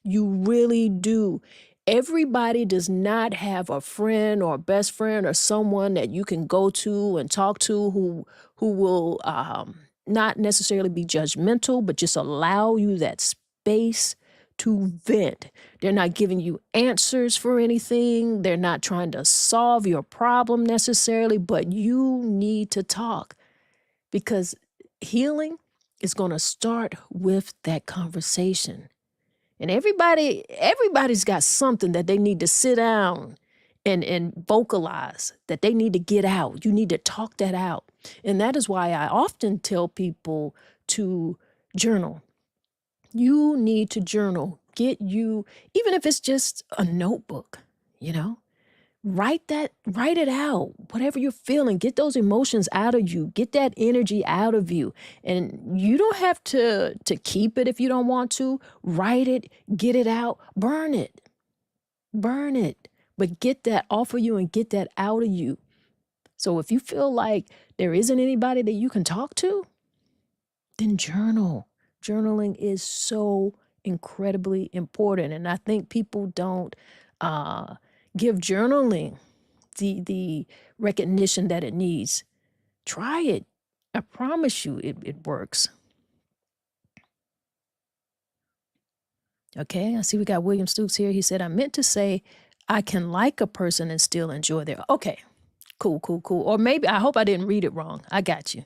You really do. Everybody does not have a friend or a best friend or someone that you can go to and talk to who will not necessarily be judgmental, but just allow you that space to vent. They're not giving you answers for anything. They're not trying to solve your problem necessarily, but you need to talk because healing is going to start with that conversation. And everybody's got something that they need to sit down and vocalize, that they need to get out. You need to talk that out. And that is why I often tell people to journal. You need to journal. Even if it's just a notebook, write it out, whatever you're feeling, get those emotions out of you, get that energy out of you. And you don't have to keep it if you don't want to. Write it, get it out, burn it, but get that off of you and get that out of you. So if you feel like there isn't anybody that you can talk to, then journal. Journaling is so incredibly important. And I think people don't give journaling the recognition that it needs. Try it. I promise you it works. Okay, I see we got William Stoops here. He said, I meant to say I can like a person and still enjoy their... Okay, cool. Or maybe, I hope I didn't read it wrong. I got you.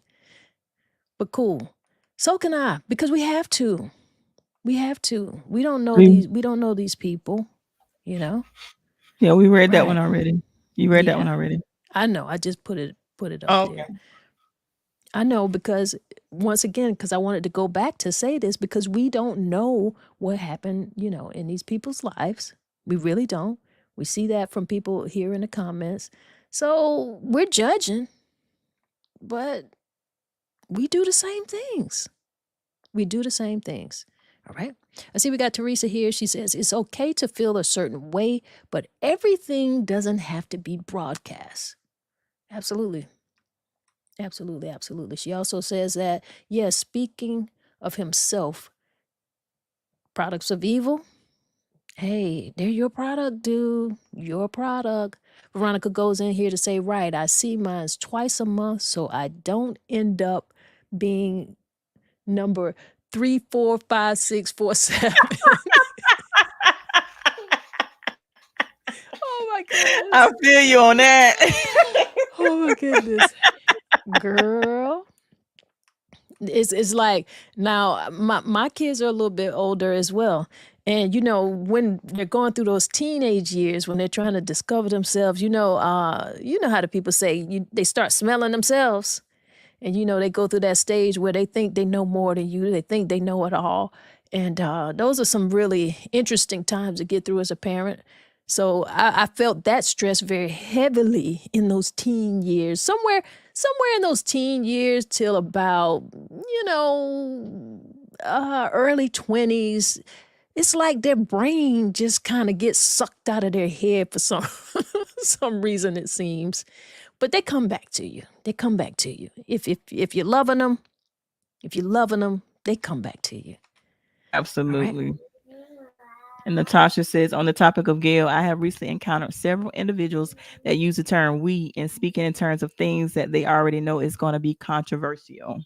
But cool. So can I, because we have to. We don't know these people, Yeah, we read that Right. one already. You read that one Yeah. already. I know. I just put it up Oh, there. okay. I know because once again, because I wanted to go back to say this because we don't know what happened, in these people's lives. We really don't. We see that from people here in the comments. So we're judging, but we do the same things. All right. I see we got Teresa here. She says, it's okay to feel a certain way, but everything doesn't have to be broadcast. Absolutely. She also says that, yes, speaking of himself, products of evil, hey, they're your product, dude. Your product. Veronica goes in here to say, right, I see mines twice a month, so I don't end up being number 3, 4, 5, 6, 4, 7. Oh my goodness. I feel you on that. Oh my goodness. Girl. It's like now my kids are a little bit older as well. And when they're going through those teenage years, when they're trying to discover themselves, you know how the people say they start smelling themselves. And they go through that stage where they think they know more than you. They think they know it all. And those are some really interesting times to get through as a parent. So I felt that stress very heavily in those teen years. Somewhere in those teen years till about, early 20s. It's like their brain just kind of gets sucked out of their head for some reason, it seems. But they come back to you. If you're loving them, they come back to you. Absolutely. And Natasha says, on the topic of Gayle, I have recently encountered several individuals that use the term we and speaking in terms of things that they already know is going to be controversial.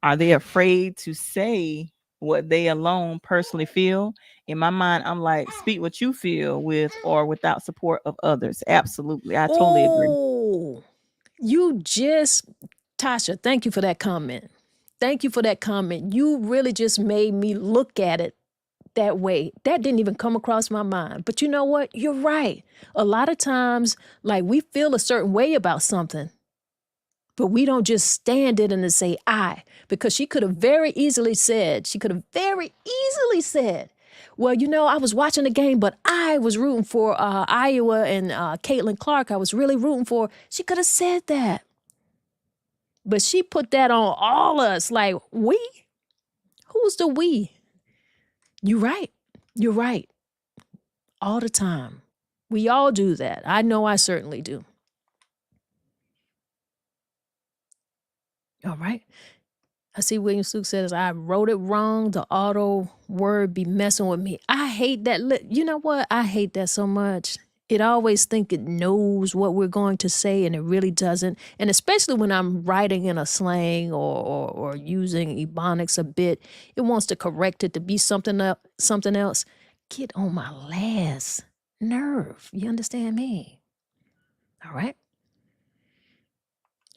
Are they afraid to say what they alone personally feel? In my mind, I'm like, speak what you feel with or without support of others. Absolutely. I totally agree. Oh, Tasha, thank you for that comment. You really just made me look at it that way. That didn't even come across my mind. But you know what? You're right. A lot of times, like we feel a certain way about something, but we don't just stand it and say I, because she could have very easily said, well, I was watching the game, but I was rooting for Iowa and Caitlin Clark. I was really rooting for. She could have said that. But she put that on all us, like, we? Who's the we? You're right. All the time. We all do that. I know I certainly do. All right. I see William Suk says, I wrote it wrong. The auto word be messing with me. I hate that. You know what? I hate that so much. It always think it knows what we're going to say and it really doesn't. And especially when I'm writing in a slang or using Ebonics a bit, it wants to correct it to be something else. Get on my last nerve. You understand me? All right.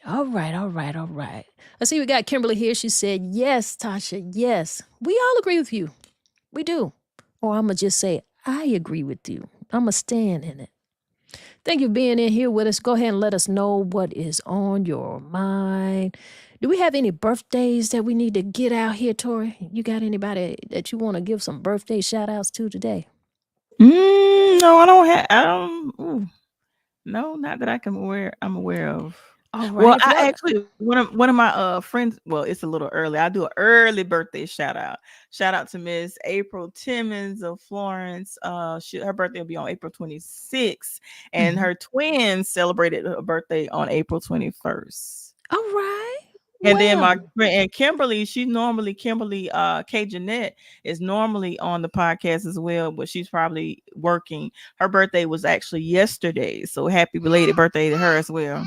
All right. I see we got Kimberly here. She said, yes, Tasha, yes. We all agree with you. We do. Or I'm going to just say, I agree with you. I'm going to stand in it. Thank you for being in here with us. Go ahead and let us know what is on your mind. Do we have any birthdays that we need to get out here, Tori? You got anybody that you want to give some birthday shout outs to today? No, I don't have. No, not that I'm aware of. All right. Well, I actually one of my friends. Well, it's a little early. I do an early birthday shout out. Shout out to Miss April Timmons of Florence. Her birthday will be on April 26th, and her twins celebrated her birthday on April 21st. All right. And then my friend and Kimberly, K. Jeanette is normally on the podcast as well, but she's probably working. Her birthday was actually yesterday, so happy belated birthday to her as well.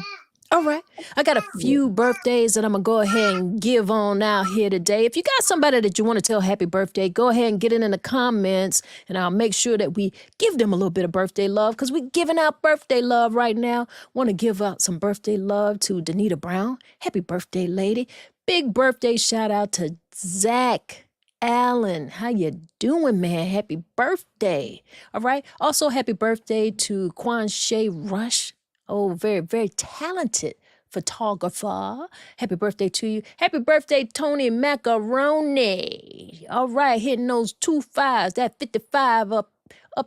All right. I got a few birthdays that I'm going to go ahead and give on out here today. If you got somebody that you want to tell happy birthday, go ahead and get it in the comments, and I'll make sure that we give them a little bit of birthday love because we're giving out birthday love right now. Want to give out some birthday love to Danita Brown. Happy birthday, lady. Big birthday shout out to Zach Allen. How you doing, man? Happy birthday. All right. Also, happy birthday to Quan Shay Rush. Oh, very, very talented photographer. Happy birthday to you. Happy birthday, Tony Macaroni. All right, hitting those 2 5s, that 55 up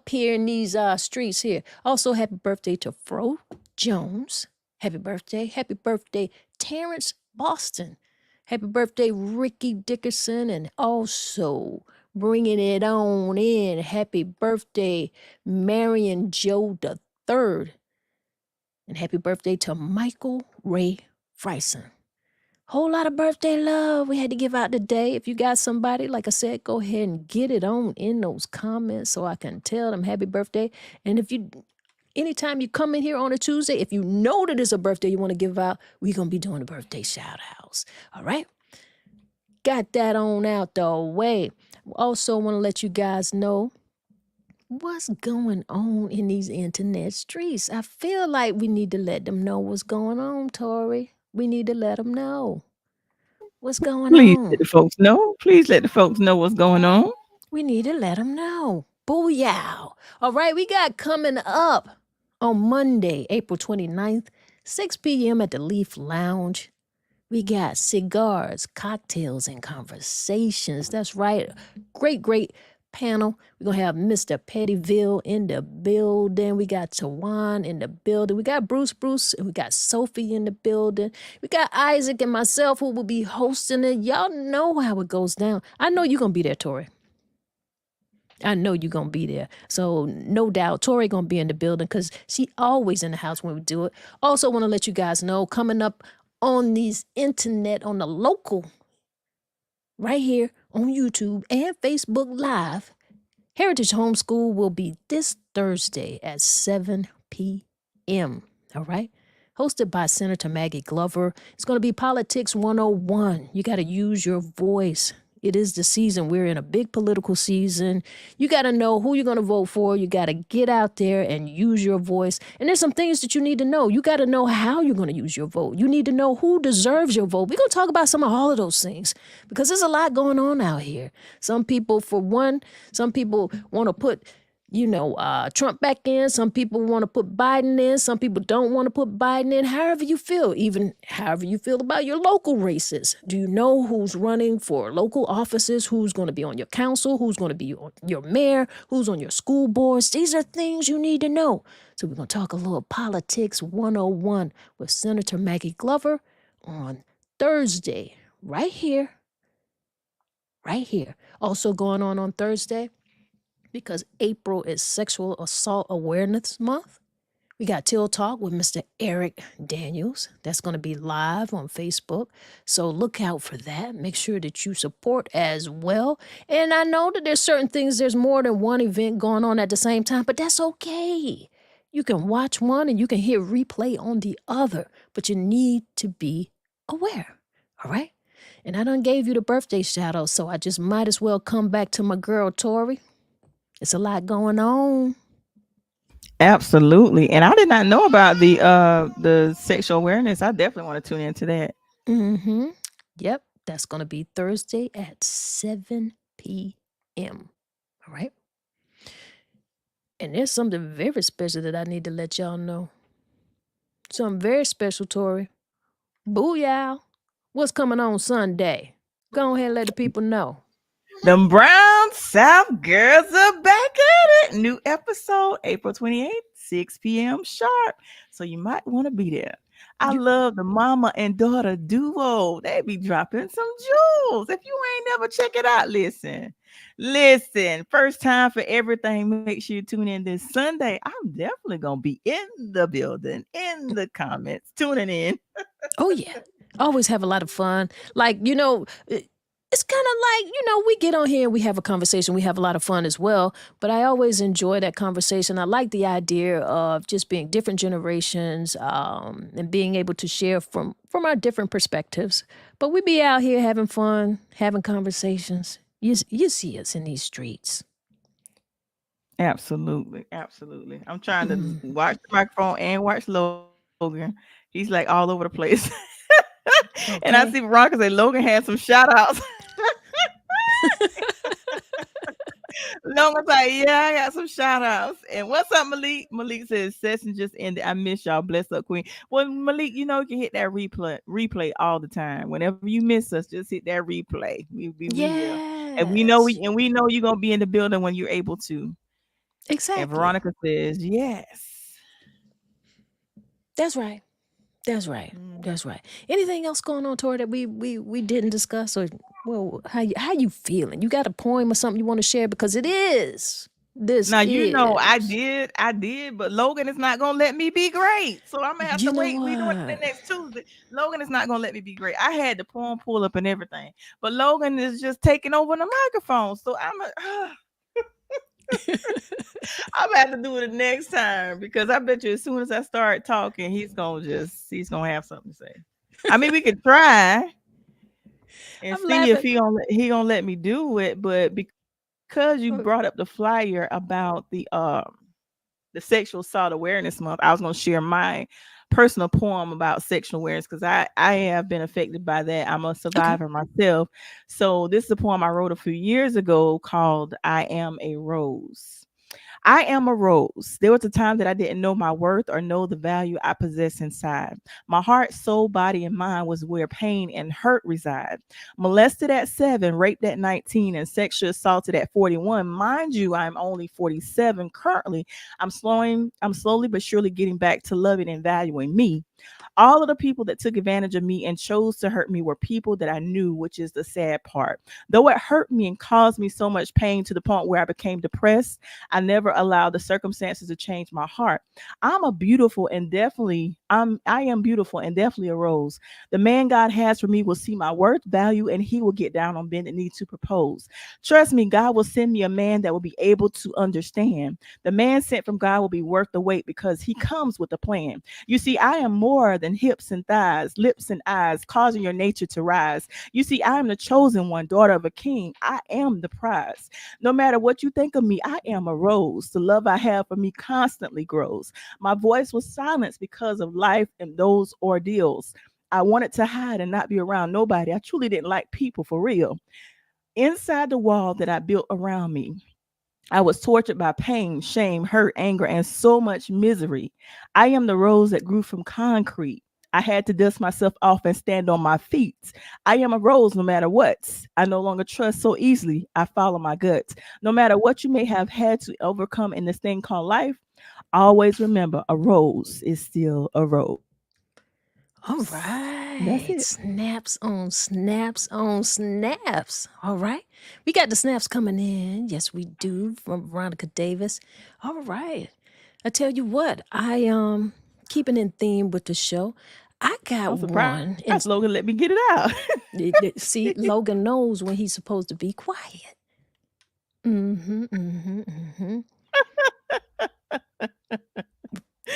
here in these streets here. Also, happy birthday to Fro Jones. Happy birthday. Happy birthday, Terrence Boston. Happy birthday, Ricky Dickerson. And also, bringing it on in, happy birthday, Marion Joe III. And happy birthday to Michael Ray Fryson. Whole lot of birthday love we had to give out today. If you got somebody, like I said, go ahead and get it on in those comments so I can tell them happy birthday. And anytime you come in here on a Tuesday, if you know that it's a birthday you want to give out, we're going to be doing a birthday shout outs. All right? Got that on out the way. Also want to let you guys know what's going on in these internet streets. I feel like we need to let them know what's going on, Tori. We need to let them know what's going Please on. let the folks know. Please let the folks know what's going on. We need to let them know. Booyah. All right, we got coming up on Monday, April 29th, 6 p.m. at the Leaf Lounge. We got cigars, cocktails, and conversations. That's right. Great panel. We're going to have Mr. Pettyville in the building. We got Tawan in the building. We got Bruce, and we got Sophie in the building. We got Isaac and myself who will be hosting it. Y'all know how it goes down. I know you're going to be there, Tori. I know you're going to be there. So no doubt, Tori going to be in the building because she always in the house when we do it. Also want to let you guys know, coming up on these internet, on the local, right here on YouTube and Facebook Live, Heritage Homeschool will be this Thursday at 7 p.m. All right? Hosted by Senator Maggie Glover. It's going to be Politics 101. You got to use your voice. It is the season. We're in a big political season. You got to know who you're going to vote for. You got to get out there and use your voice. And there's some things that you need to know. You got to know how you're going to use your vote. You need to know who deserves your vote. We're going to talk about some of all of those things because there's a lot going on out here. Some people, for one, some people want to put Trump back in. Some people want to put Biden in. Some people don't want to put Biden in. However you feel, even however you feel about your local races. Do you know who's running for local offices? Who's going to be on your council? Who's going to be your mayor? Who's on your school boards? These are things you need to know. So we're going to talk a little Politics 101 with Senator Maggie Glover on Thursday, right here. Also going on Thursday, because April is Sexual Assault Awareness Month, We got Till Talk with Mr. Eric Daniels. That's going to be live on Facebook. So look out for that. Make sure that you support as well. And I know that there's more than one event going on at the same time, but that's okay. You can watch one and you can hear replay on the other, but you need to be aware. All right? And I done gave you the birthday shout out, so I just might as well come back to my girl, Tori. It's a lot going on. Absolutely. And I did not know about the sexual awareness. I definitely want to tune into that. Mm-hmm. Yep. That's going to be Thursday at 7 p.m. All right. And there's something very special that I need to let y'all know. Something very special, Tori. Booyah. What's coming on Sunday? Go ahead and let the people know. Them Brown South girls are back at it. New episode, April 28th, 6 p.m. sharp. So you might want to be there. I love the mama and daughter duo. They be dropping some jewels. If you ain't never check it out, listen. First time for everything. Make sure you tune in this Sunday. I'm definitely going to be in the building, in the comments, tuning in. Oh, yeah. Always have a lot of fun. Like, it's kind of like, we get on here and we have a conversation. We have a lot of fun as well. But I always enjoy that conversation. I like the idea of just being different generations and being able to share from our different perspectives. But we be out here having fun, having conversations. You see us in these streets. Absolutely. I'm trying to watch the microphone and watch Logan. He's like all over the place. Okay. And I see Veronica say Logan had some shout outs. Logan's like, yeah, I got some shout outs. And what's up, Malik? Malik says session just ended. I miss y'all. Bless up, Queen. Well, Malik, you can hit that replay all the time. Whenever you miss us, just hit that replay. We will. And we know you're gonna be in the building when you're able to. Exactly. And Veronica says yes. That's right. Anything else going on, Tori, that we didn't discuss? Or how you feeling? You got a poem or something you want to share? Because it is. I did, but Logan is not gonna let me be great. So I'm gonna have to wait. We doing it the next Tuesday. Logan is not gonna let me be great. I had the poem pull up and everything, but Logan is just taking over the microphone. So I'm gonna have to do it the next time, because I bet you as soon as I start talking, he's gonna have something to say. I mean, we could try and see if he gonna let me do it, but because you brought up the flyer about the Sexual Assault Awareness Month, I was gonna share my personal poem about sexual awareness, because I have been affected by that. I'm a survivor myself. So this is a poem I wrote a few years ago called I Am a Rose. I am a rose. There was a time that I didn't know my worth or know the value I possess inside. My heart, soul, body, and mind was where pain and hurt reside. Molested at 7, raped at 19, and sexually assaulted at 41. Mind you, I'm only 47 currently. I'm slowly but surely getting back to loving and valuing me. All of the people that took advantage of me and chose to hurt me were people that I knew, which is the sad part. Though it hurt me and caused me so much pain to the point where I became depressed, I never allowed the circumstances to change my heart. I am beautiful and definitely a rose. The man God has for me will see my worth, value, and he will get down on bended knee to propose. Trust me, God will send me a man that will be able to understand. The man sent from God will be worth the wait, because he comes with a plan. You see, I am more than hips and thighs, lips and eyes, causing your nature to rise. You see, I am the chosen one, daughter of a king. I am the prize. No matter what you think of me, I am a rose. The love I have for me constantly grows. My voice was silenced because of life and those ordeals. I wanted to hide and not be around nobody. I truly didn't like people, for real. Inside the wall that I built around me, I was tortured by pain, shame, hurt, anger, and so much misery. I am the rose that grew from concrete. I had to dust myself off and stand on my feet. I am a rose no matter what. I no longer trust so easily. I follow my guts. No matter what you may have had to overcome in this thing called life, always remember, a rose is still a rose. All right. That's it. Snaps on snaps on snaps. All right. We got the snaps coming in. Yes, we do, from Veronica Davis. All right. I tell you what, I keeping in theme with the show. I got I'm surprised one. And Logan let me get it out. see, Logan knows when he's supposed to be quiet.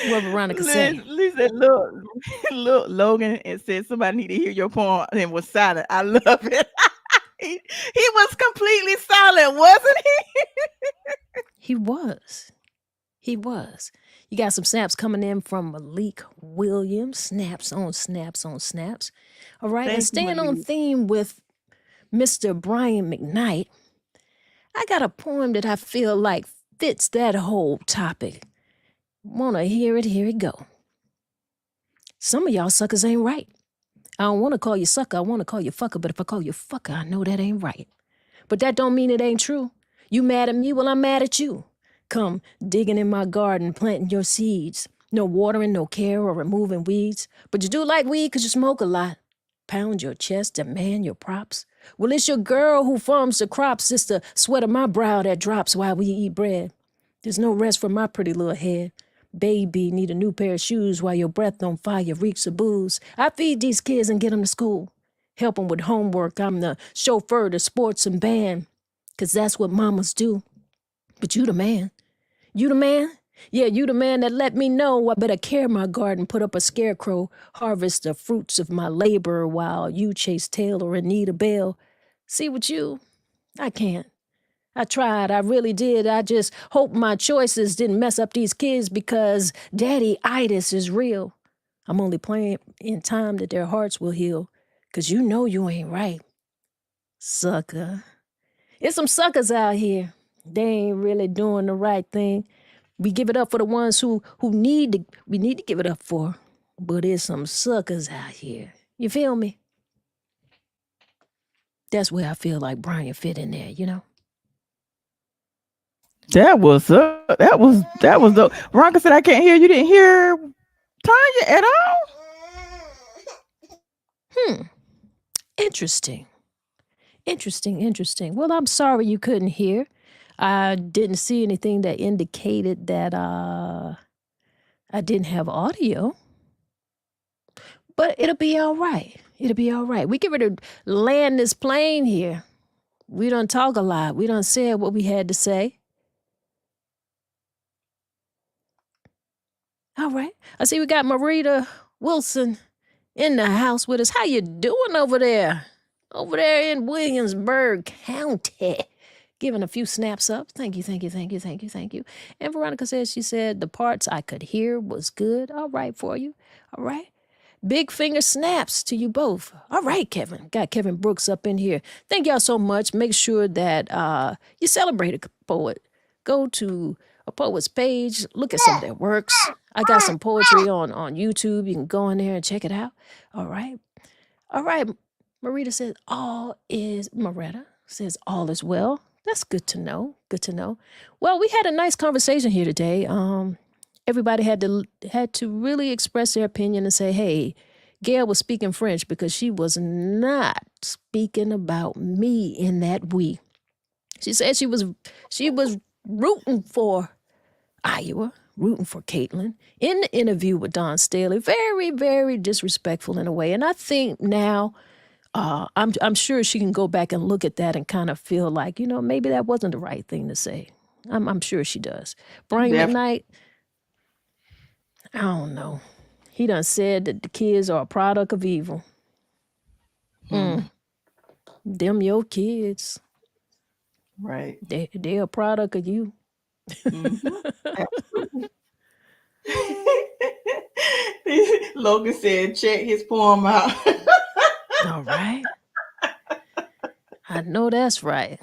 What Veronica say? Lisa, look, look, Logan, and said somebody need to hear your poem and was silent. I love it. he was completely silent, wasn't he? He was. He was. You got some snaps coming in from Malik Williams. Snaps on snaps on snaps. All right. Thank and you, staying on Malik. theme with Mr. Brian McKnight, I got a poem that I feel like fits that whole topic. Wanna hear it? Here it go. Some of y'all suckers ain't right. I don't want to call you sucker. I want to call you fucker. But if I call you fucker, I know that ain't right. But that don't mean it ain't true. You mad at me? Well, I'm mad at you. Come digging in my garden, planting your seeds. No watering, no care, or removing weeds. But you do like weed because you smoke a lot. Pound your chest, demand your props. Well, it's your girl who farms the crops. It's the sweat of my brow that drops while we eat bread. There's no rest for my pretty little head. Baby, need a new pair of shoes while your breath on fire reeks of booze. I feed these kids and get them to school. Help them with homework. I'm the chauffeur to sports and band. 'Cause that's what mamas do. But you the man. You the man? Yeah, you the man that let me know I better care my garden, put up a scarecrow, harvest the fruits of my labor while you chase Taylor and need a bell. See what you? I can't. I tried, I really did. I just hope my choices didn't mess up these kids because daddy-itis is real. I'm only playing in time that their hearts will heal. 'Cause you know you ain't right. Sucker. It's some suckers out here. They ain't really doing the right thing. We give it up for the ones who we need to give it up for. But there's some suckers out here. You feel me? That's where I feel like Brian fit in there, you know? That was dope. Veronica said, I can't hear. You didn't hear Tanya at all? Interesting. Well, I'm sorry you couldn't hear. I didn't see anything that indicated that I didn't have audio. But it'll be all right. We get ready to land this plane here. We done talk a lot. We done said what we had to say. All right. I see we got Marita Wilson in the house with us. How you doing over there? Over there in Williamsburg County. Giving a few snaps up. Thank you. And Veronica says she said the parts I could hear was good. All right for you. All right. Big finger snaps to you both. All right, Kevin. Got Kevin Brooks up in here. Thank y'all so much. Make sure that you celebrate a poet. Go to a poet's page. Look at some of their works. I got some poetry on YouTube. You can go in there and check it out. All right. Marita says Moretta says all is well. That's good to know. Well, we had a nice conversation here today. Everybody had to really express their opinion and say, hey, Gayle was speaking French because she was not speaking about me in that we. She said she was rooting for Iowa, rooting for Caitlin in the interview with Don Staley. Very, very disrespectful in a way. And I think now I'm sure she can go back and look at that and kind of feel like, maybe that wasn't the right thing to say. I'm sure she does. Brian McKnight, I don't know. He done said that the kids are a product of evil. Them your kids. Right. They're a product of you. Absolutely. Logan said, check his poem out. All right. I know that's right.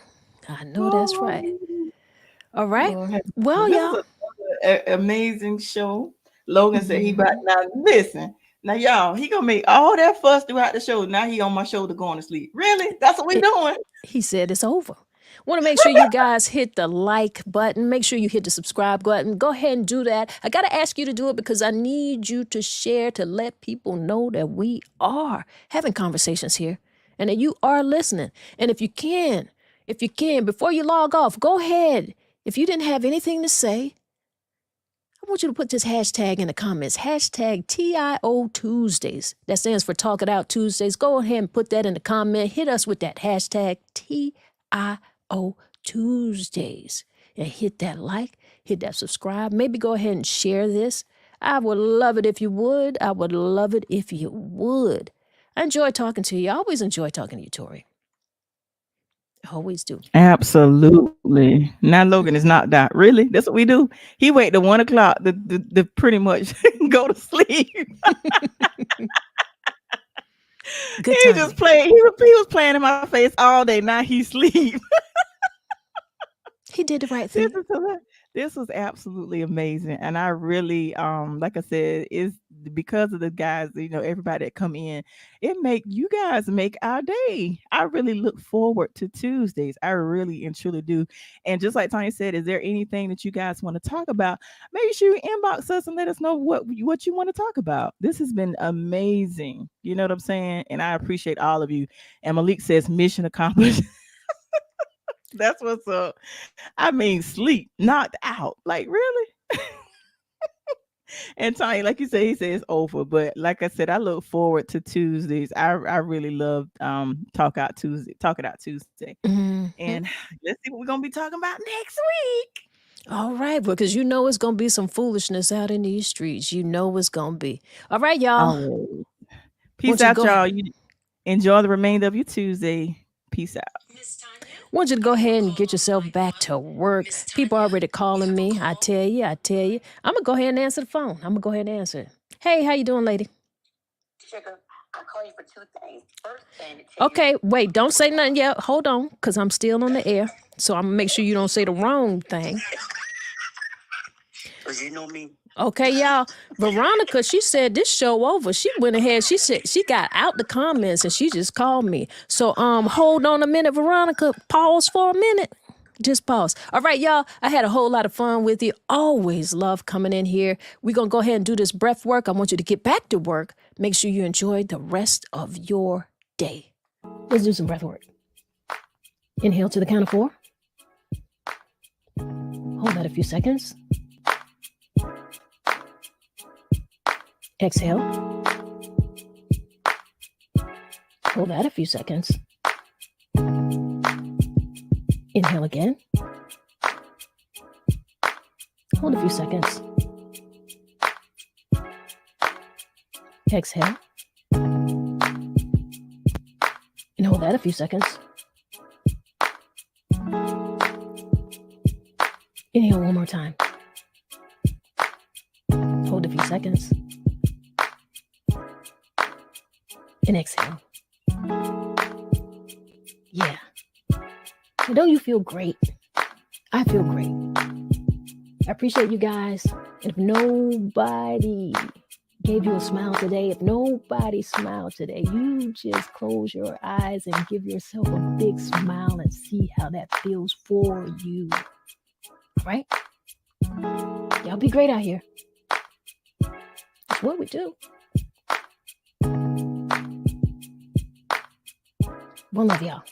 All right. Well, y'all. Amazing show. Logan said he about now. Listen, now y'all, he gonna make all that fuss throughout the show. Now he on my shoulder going to sleep. Really? That's what we doing? He said it's over. Want to make sure you guys hit the like button. Make sure you hit the subscribe button. Go ahead and do that. I got to ask you to do it because I need you to share to let people know that we are having conversations here and that you are listening. And if you can, before you log off, go ahead. If you didn't have anything to say, I want you to put this hashtag in the comments. Hashtag TIO Tuesdays. That stands for Talk It Out Tuesdays. Go ahead and put that in the comment. Hit us with that hashtag TIO Tuesdays. And hit that like, hit that subscribe. Maybe go ahead and share this. I would love it if you would. I would love it if you would. I enjoy talking to you. I always enjoy talking to you, Tori. I always do. Absolutely. Now Logan is knocked out. Really? That's what we do? He wait till 1 o'clock to pretty much go to sleep. Good He just played. He was playing in my face all day. Now he sleep. He did the right thing. This was absolutely amazing. And I really, like I said, is because of the guys, everybody that come in, you guys make our day. I really look forward to Tuesdays. I really and truly do. And just like Tanya said, is there anything that you guys want to talk about? Make sure you inbox us and let us know what you want to talk about. This has been amazing. You know what I'm saying? And I appreciate all of you. And Malik says mission accomplished. That's what's up. I mean, sleep, knocked out. Like, really? And Tony, like you said, he says it's over. But like I said, I look forward to Tuesdays. I really love Talk It Out Tuesday. Mm-hmm. And let's see what we're gonna be talking about next week. All right, because it's gonna be some foolishness out in these streets. It's gonna be. All right, y'all. Peace out, y'all. You enjoy the remainder of your Tuesday. Peace out. I want you to go ahead and get yourself back to work. People are already calling me. I tell you. I'm going to go ahead and answer the phone. I'm going to go ahead and answer it. Hey, how you doing, lady? Sugar, I'll call you for 2 things. First thing. Okay, wait, don't say nothing yet. Hold on, because I'm still on the air. So I'm going to make sure you don't say the wrong thing. Because you know me. Okay, y'all. Veronica, she said this show over. She went ahead. She said she got out the comments and she just called me. So hold on a minute, Veronica. Pause for a minute. Just pause. All right, y'all. I had a whole lot of fun with you. Always love coming in here. We're going to go ahead and do this breath work. I want you to get back to work. Make sure you enjoy the rest of your day. Let's do some breath work. Inhale to the count of 4. Hold that a few seconds. Exhale. Hold that a few seconds. Inhale again. Hold a few seconds. Exhale. And hold that a few seconds. Inhale one more time. Hold a few seconds. And exhale. Yeah. Don't you feel great? I feel great. I appreciate you guys. And if nobody gave you a smile today, if nobody smiled today, you just close your eyes and give yourself a big smile and see how that feels for you. All right? Y'all be great out here. That's what we do. One love, y'all.